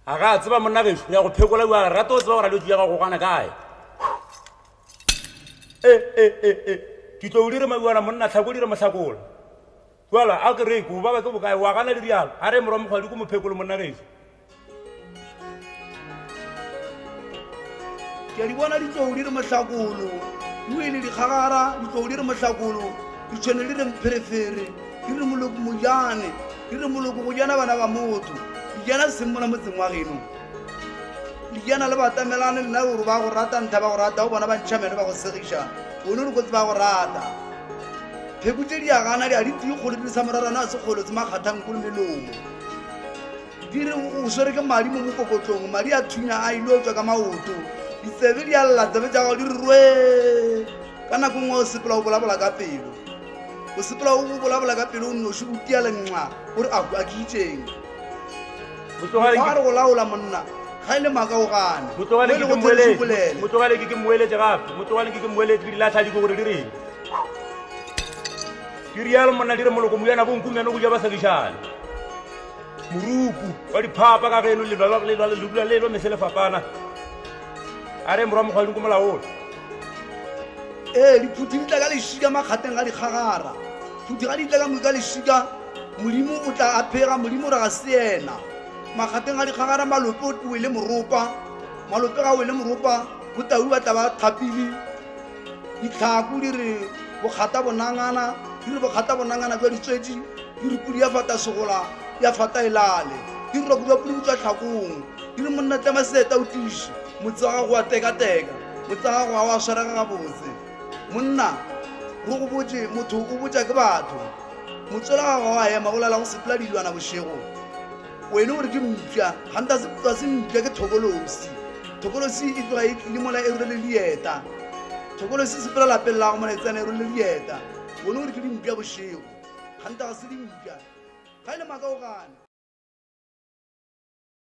a ga tseba monna ge ya go phekola bua rata o tseba gore le tšea go gana kae ke tlo o dire mabuana monna tlhako o dire mohlakola kuala a ke re ko ba ba ke bokae wa gana le dialo a re morwa mokgwadi ko mophekolo monna gešo ke di bona di tlo di re mohlakolo o ile di khagara di tlo di re mohlakolo di tshwane le re mpherefere di re moloko mojane di re moloko go jana bana ba motho di jana semmola motseng wa geno di jana le batamelane le nna gore ba go rata ntha ba go rata o bona ba ntšhamene ba go segiša one re kotse ba go rata pheko tse di agana di a di kgolo di sa morarana a sekgolo tse makgathang ko le melomo di re o swere ke madi mo mokokotlong madi a thunya a ile o tswa ka maoto ditsebe di a lla tsebe tša gago di re rwe ka nako nngwe o sepela o bolabola ka pelo o sepela o bolabola ka pelo o noši o tia lenxa gore a ke itšeng ga re go laola monna ga e le maaka o gane motlogale ke moeletse gape motlogale ke moeletse ke dilatlhadi ko gore di reng ke rialo monna di re moloko moyana bonkumyane go ja ba segišane moruku wa diphapa ka geno ledula lelo mese lefapana a re morwa mokgwading ko molaolo diphuthi di tla ka lešika makgateng ga dikgagara phuthi ga di tla ka moka ka lešika modimo o tla aphega modimo re ga se ena makgateng ga dikgagara malope o wele moropa malope ga wele moropa botau ba tla ba thapile ditlhako di re bokgata bonangana di re bokgata bonangana jwa ditswetši di re pudi ya fata segola ya fata e lale di re kudi ya pudi botswa tlhakong di re monna tlama seta o tiše motse wa gago wa tekateka motse wa gago ga wa swarega gabotse monna go go botse motho o botsa ke batho motswela gago wa ema go lala go sepela dilwana bošego wene gore ke mpša ganta se mpša ke thokolosi thokolosi e tloga e tlile mola e role dieta thokolosi sepela lapeng la go mola e tsena e role dieta bone gore ke dimpša bošego ganta ga se dimpša ga e le maaka o gane